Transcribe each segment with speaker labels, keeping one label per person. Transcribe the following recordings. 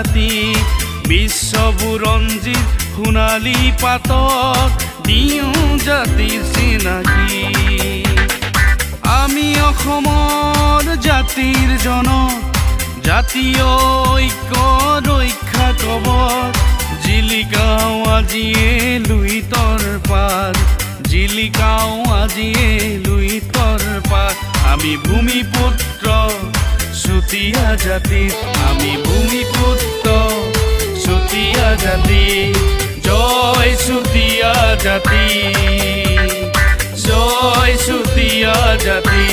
Speaker 1: জাতি বিশ্ব বুৰঞ্জীৰ সোণালী পাতত দিওঁ জাতিৰ চিনাকি আমি অসমৰ জাতিৰ জনক জাতীয় ঐক্য ৰক্ষা কবচ জিলিকাও আজিয়ে লুইতৰ পাৰ জিলিকাও আজিয়ে লুইতৰ পাৰ আমি ভূমিপুত্ৰ চুতীয়া জাতি আমি ভূমিপুত্ৰ চুতীয়া জাতি জয় চুতীয়া জাতি জয় চুতীয়া জাতি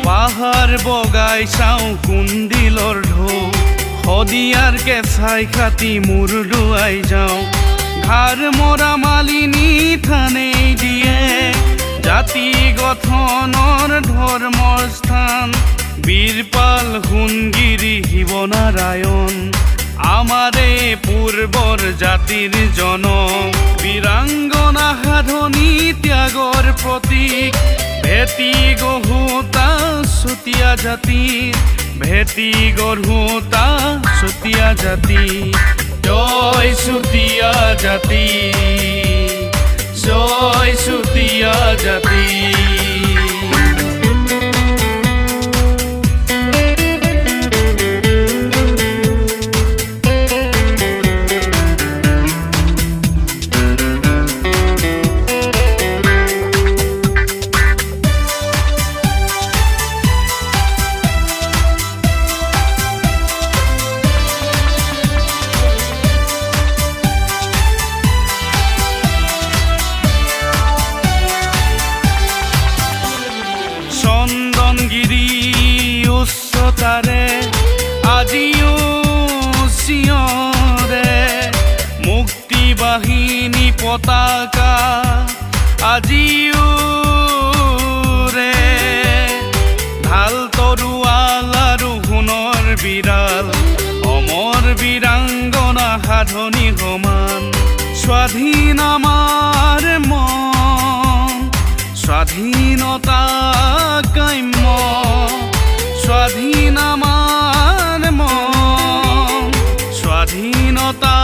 Speaker 1: পাহাৰ বগাই চাওঁ কুন্দিলৰ ঢৌ শদিয়াৰ কেঁচাই কাটি মূৰ দোৱাই যাওঁ ঘাৰ মৰা মালিনী থানেই দিয়ে জাতি গঠনৰ ধৰ্মৰ স্থান বীৰপাল সোণগিৰি শিৱনাৰায়ণ আমাৰে পূৰ্বৰ জাতিৰ জনক বীৰাংগনা সাধনী ত্যাগৰ প্ৰতীক ভেটি গঢ়োতা চুতীয়া জাতি ভেটি গঢ়োতা চুতীয়া জাতি জয় চুতীয়া জাতি জয় চুতীয়া জাতি চন্দনগিৰি উচ্চতাৰে আজিও চিঞৰে মুক্তি বাহিনী পতাকা আজিও ৰে ঢাল তৰোৱাল আৰু সোণৰ বিৰাল অমৰ বীৰাংগনা সাধনী সমান স্বাধীন আমাৰ মন স্বাধীনতা কাম্য স্বাধীন আমাৰ মন স্বাধীনতা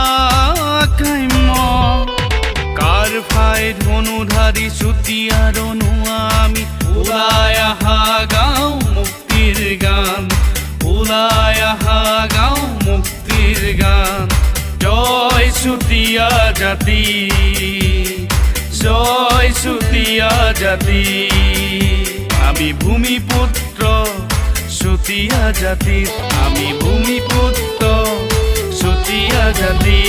Speaker 1: কাম্য কাৰ ফাই ধনুধাৰী চুতীয়াৰ আমি ওলাই অহা গাওঁ মুক্তিৰ গান ওলাই অহা গাওঁ মুক্তিৰ গান জয় চুতীয়া জাতি জয় চুতীয়া জাতি আমি ভূমিপুত্ৰ চুতীয়া জাতি আমি ভূমিপুত্ৰ চুতীয়া জাতি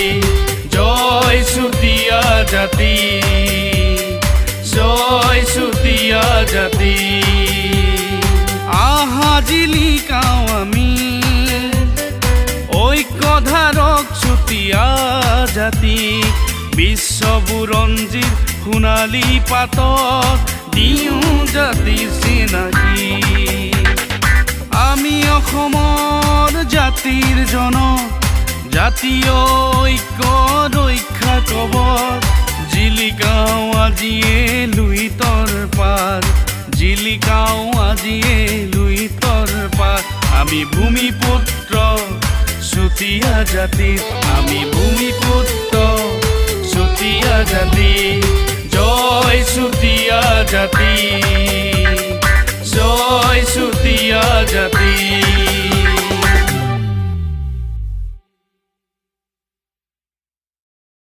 Speaker 1: জয় চুতীয়া জাতি জয় চুতীয়া জাতি আহা জিলিকাও আমি ঐক্যধাৰক চুতীয়া জাতি বিশ্ব বুৰঞ্জীৰ সোণালী পাতত দিওঁ জাতিৰ চিনাকি আমি অসমৰ জাতিৰ জনক জাতীয় ঐক্য ৰক্ষা কবচ জিলিকাও আজিয়ে লুইতৰ পাৰ জিলিকাও আজিয়ে লুইতৰ পাৰ আমি ভূমিপুত্ৰ চুতীয়া জাতি আমি ভূমিপুত্ৰ চুতীয়া জাতি জয় চুতীয়া জাতি জয় চুতীয়া